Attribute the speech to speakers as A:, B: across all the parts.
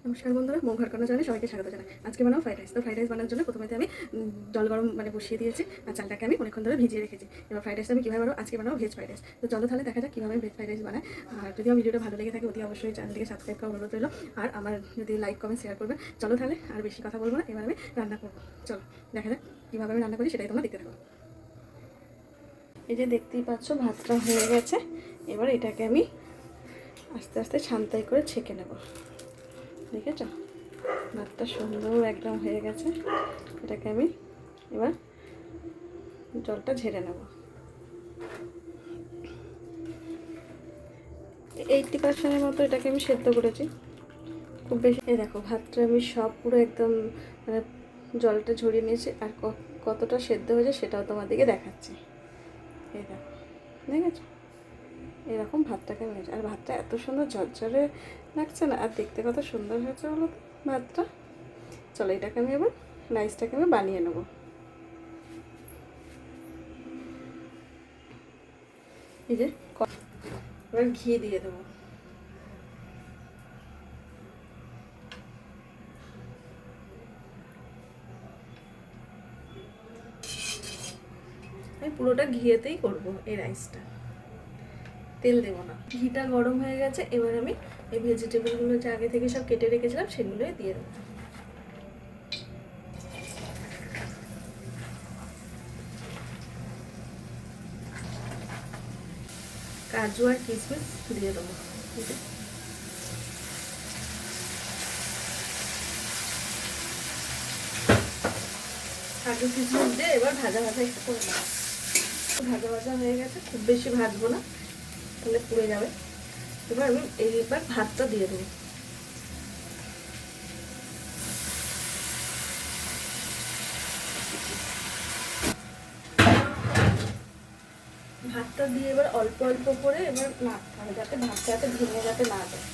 A: নমস্কার বন্ধুরা, মৌ ঘর করার চ্যানেলে সবাইকে স্বাগত জানাই। আজকে বানাবো ফ্রাইড রাইস। তো ফ্রাইড রাইস বানানোর জন্য প্রথমে আমি জল গরম বসিয়ে দিয়েছি, আর চালটাকে আমি অনেকক্ষণ ধরে ভিজিয়ে রেখেছি। এবার ফ্রাইড রাইস আমি কীভাবে বানাবো, আজকে বানাবো ভেজ ফ্রাইড রাইস। তো চলো তাহলে দেখা যাক কীভাবে ভেজ ফ্রাইড রাইস বানায়। আর যদি আমার ভিডিওটা ভালো লেগে থাকে অতি অবশ্যই চ্যানেলটিকে সাবস্ক্রাইব করার অনুরোধ রইল, আর আমার যদি লাইক কমেন্ট শেয়ার করবেন। চলো তাহলে আর বেশি কথা বলবো না, এবার আমি রান্না করবো। চলো দেখা যাক কীভাবে আমি রান্না করি, সেটাই তোমরা দেখতে থাকো। এই যে দেখতেই পাচ্ছ ভাতটা হয়ে গেছে। এবার এটাকে আমি আস্তে আস্তে ছান্তাই করে ছেঁকে নেব। দেখেছ, ভাতটা সুন্দর একদম হয়ে গেছে। এটাকে আমি এবার জলটা ঝেড়ে নেব। 80% মতো এটাকে আমি সেদ্ধ করেছি, খুব বেশি। এই দেখো ভাতটা আমি সব পুরো একদম জলটা ঝরিয়ে নিয়েছি, আর কতটা সেদ্ধ হয়েছে সেটাও তোমাদেরকে দেখাচ্ছি। এই দেখো, দেখেছো এরকম ভাতটাকে হয়েছে, আর ভাতটা এত সুন্দর ঝরঝরে লাগছে না, আর দেখতে কত সুন্দর হয়েছে বলো তো ভাতটা। চলো এটাকে আমি এবার রাইসটাকে আমি বানিয়ে নেব। এই যে এবার ঘি দিয়ে দেবো। আমি পুরোটা ঘিয়েতেই করবো এই রাইসটা, তেল দেবো না। ঘিটা গরম হয়ে গেছে, এবার আমি এই ভেজিটেবলগুলো যে আগে থেকে সব কেটে রেখেছিলাম সেগুলোই দিয়ে দেবো। কাজু আর কিশমিশ দিয়ে দেবো। কাজু কিশমিশ দিয়ে এবার ভাজা ভাজা একটু করে নেবো। ভাজা ভাজা হয়ে গেছে, খুব বেশি ভাজবো না তাহলে পুড়ে যাবে। এবার আমি এইবার ভাতটা দিয়ে দেবো। ভাতটা দিয়ে এবার অল্প অল্প করে এবার নাড়তে হবে, যাতে ভাতটা যাতে ভেঙে যাতে না যায়।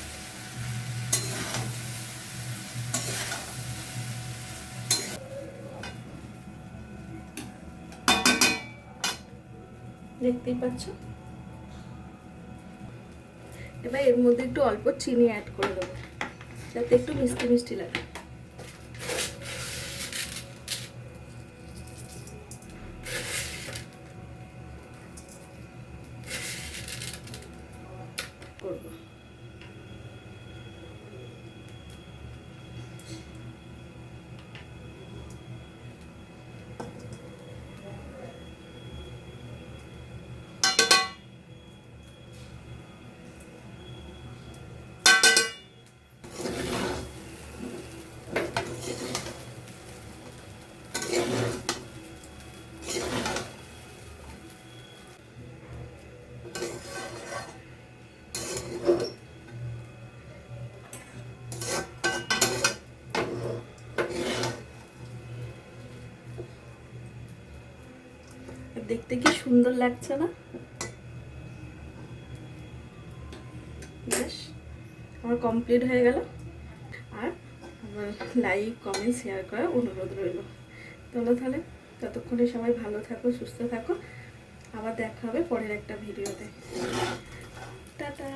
A: দেখতেই পাচ্ছ। এবার এর মধ্যে একটু অল্প চিনি অ্যাড করে দেবো, যাতে একটু মিষ্টি মিষ্টি লাগে। করবো দেখতে কি সুন্দর লাগছে না? বেশ, আমার কমপ্লিট হয়ে গেল। আর আমার লাইক কমেন্ট শেয়ার করার অনুরোধ রইল। চলো তাহলে ততক্ষণে সবাই ভালো থাকো, সুস্থ থাকো। আবার দেখা হবে পরের একটা ভিডিওতে। টাটা।